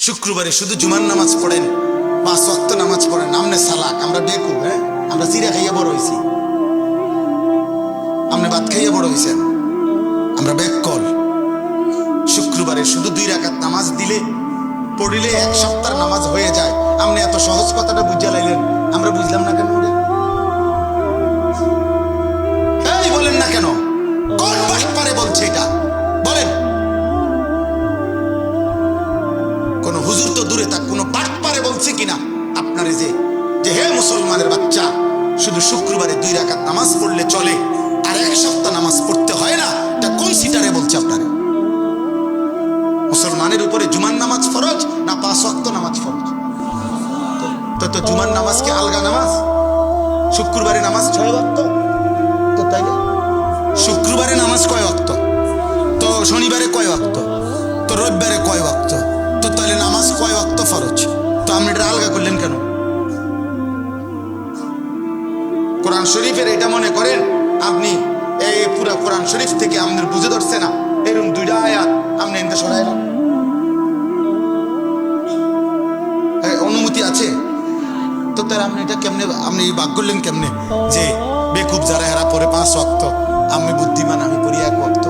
শুক্রবারে শুধু জুমার নামাজ পড়েন, 5 ওয়াক্ত নামাজ পড়েন, আমনে সালাক। আমরা বেকুব, হ্যাঁ? আমরা চিরা খাইয়া বড় হয়েছি, আমনে ভাত খাইয়া বড় হয়েছেন, আমরা বেকল। শুক্রবারে শুধু 2 রাকাত নামাজ দিলে পড়িলে 1 সপ্তাহ নামাজ হয়ে যায়। আপনি এত সহজ কথাটা বুঝা লাইলেন, আমরা বুঝলাম না কেন? এই বলেন না কেন? কোন বাটপারে বলছে এটা বলেন? কোন হুজুর তো দূরে থাক, কোন বাটপারে বলছে কিনা আপনারে যে হে মুসলমানের বাচ্চা, শুধু শুক্রবারে 2 রাকাত নামাজ পড়লে চলে আর 1 সপ্তাহ নামাজ পড়তে হয় না? এটা কোন সিটারে বলছে আপনারে? মুসলমানের উপরে জুমার নামাজ ফরজ না 5 ওয়াক্ত নামাজ ফরজ? তো জুমার নামাজ কি আলগা নামাজ? শুক্রবারে নামাজ 6 ওয়াক্ত, তো তাই না? শুক্রবারে নামাজ কয় ওয়াক্ত? তো শনিবারে কয় ওয়াক্ত? তো রবিবারে কয় ওয়াক্ত? তো তাহলে নামাজ কয় ওয়াক্ত ফরজ? তো আপনি এটা আলগা করলেন কেন? কোরআন শরীফের এটা মনে করেন আপনি এই পুরা কোরআন শরীফ থেকে আমাদের বুঝে ধরছে না, এরকম 2টা আয়াত আপনি এনতে সরাইলেন। অনুমতি আছে তো তার আপনি এটা কেমনে, আপনি বাক করলেন কেমনে যে বেকুব যারা এরা পরে 5 ওয়াক্ত, আমি বুদ্ধিমান আমি পড়ি 1 ওয়াক্ত?